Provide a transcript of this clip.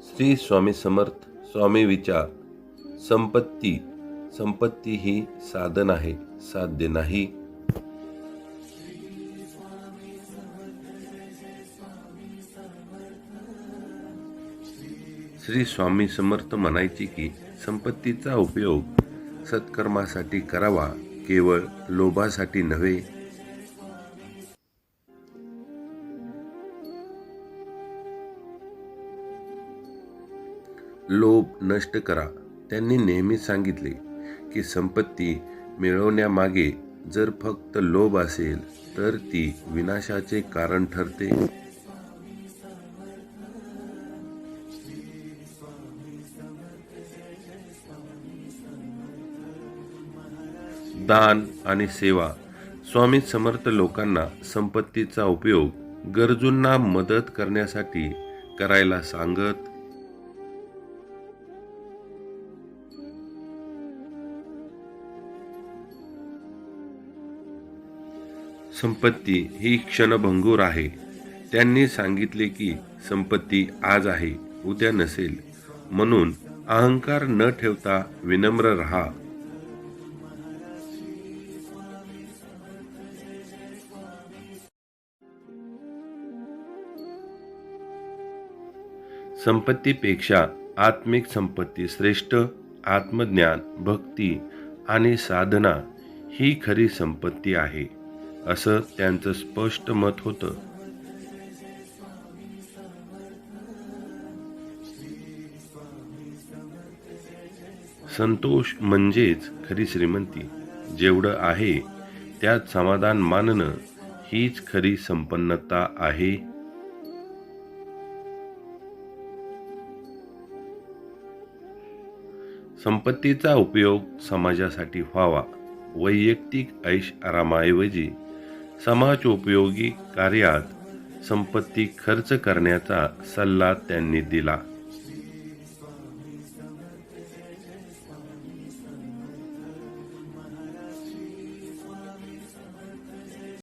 श्री स्वामी समर्थ स्वामी विचार. संपत्ती ही साधन आहे, साध्य नाही. श्री स्वामी समर्थ म्हणायचे की संपत्तीचा उपयोग सत्कर्मासाठी करावा, केवळ लोभासाठी नव्हे. लोभ नष्ट करा. त्यांनी नेहमी सांगितले की संपत्ती मिळवण्यामागे जर फक्त लोभ असेल तर ती विनाशाचे कारण ठरते. दान आणि सेवा. स्वामी समर्थ लोकांना संपत्तीचा उपयोग गरजूंना मदत करण्यासाठी करायला सांगत. संपत्ती ही क्षणभंगूर आहे. त्यांनी सांगितले की संपत्ती आज आहे, उद्या नसेल. म्हणून अहंकार न ठेवता विनम्र राहा. संपत्तीपेक्षा आत्मिक संपत्ती श्रेष्ठ. आत्मज्ञान, भक्ती आणि साधना ही खरी संपत्ती आहे, असं त्यांचं स्पष्ट मत होतं. संतोष म्हणजेच खरी श्रीमंती. जेवढं आहे त्यात समाधान मानणं हीच खरी संपन्नता आहे. संपत्तीचा उपयोग समाजासाठी व्हावा. वैयक्तिक ऐश आरामाऐवजी समाजोपयोगी कार्यात संपत्ती खर्च करण्याचा सल्ला त्यांनी दिला.